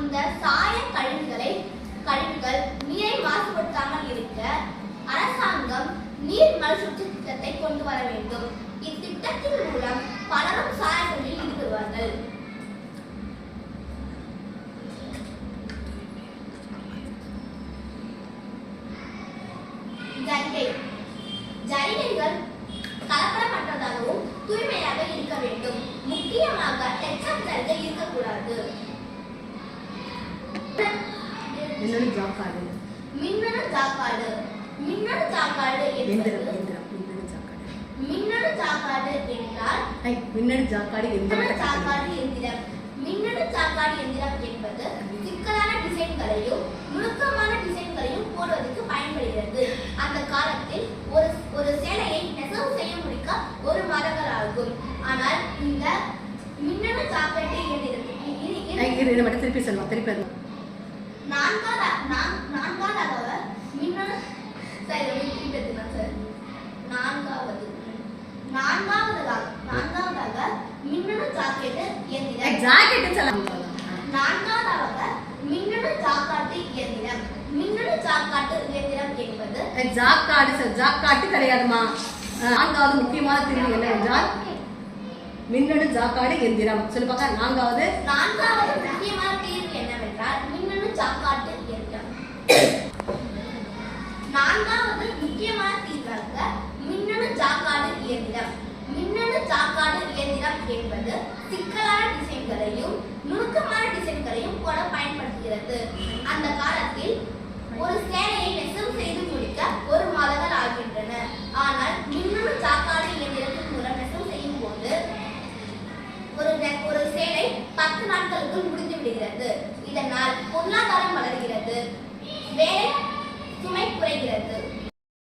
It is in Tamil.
இந்த சாய கழிவுகள் நீரை மாசுபடுத்தாமல் இருக்க அரசாங்கம் நீர் மறுசுழற்சி திட்டத்தை கொண்டு வர வேண்டும். இத்திட்டத்தின் மூலம் பலரும் சாய தொழிலில் ஈடுபடுவார்கள். ஜரிகைகள் கலப்படமற்றதாகவும் தூய்மையாக இருக்க வேண்டும். முக்கியமாக டெக்ஸ்டைல் ஜரிகை இருக்கக்கூடாது. மின்னணு ஜாக்காடு மின்னணு ஜாக்காடு என்றால் மின்னணு ஜாக்காடு எந்திரம். மின்னணு ஜாக்காடு எந்திரம் என்பது சிக்கலான டிசைன்களையும் நுணுக்கமான டிசைன்களையும் போடுவதற்கு பயன்படுகிறது. அந்த காலத்தில் ஒரு சேலையை நெசவு செய்ய முடிக்க 1 மாதங்கள் ஆகும். ஆனால் இந்த மின்னணு ஜாக்காடு நான்காவதாக மின்னணு ஜாக்கெட் எந்திரம். நான்காவதாக மின்னணு ஜாக்காட்டு எந்திரம். மின்னணு ஜாக்காட்டு எந்திரம் என்பது ஜாக்காட்டு கிடையாதுமா. நான்காவது முக்கியமான தீர்வு என்ன என்றால் மின்னணு ஜாக்காடு எந்திரம். சொல்லு பார்க்க. நான்காவது முக்கியமான தீர்வு என்னவென்றால் மின்னணு ஜாக்காட்டு எந்திரம். நான்காவது முக்கியமான தீர்வாக மின்னணு ஜாக்காடு இயந்திரம். மின்னணு ஜாக்காடு இயந்திரம் என்பது சிக்கலான டிசைன்களையும் நுணுக்கமான டிசைன்களையும் போட பயன்படுத்துகிறது. அந்த காலத்தில் ஒரு சேலையை நெசவு செய்து முடிக்க 1 மாதங்கள் ஆகின்றன. ஆனால் மின்னணு ஜாக்காடு இயந்திரத்தின் மூலம் நெசவு செய்யும் போது ஒரு சேலை 10 நாட்களுக்குள் முடிந்து விடுகிறது. இதனால் பொருளாதாரம் வளர்கிறது, வேலை சுமை குறைகிறது.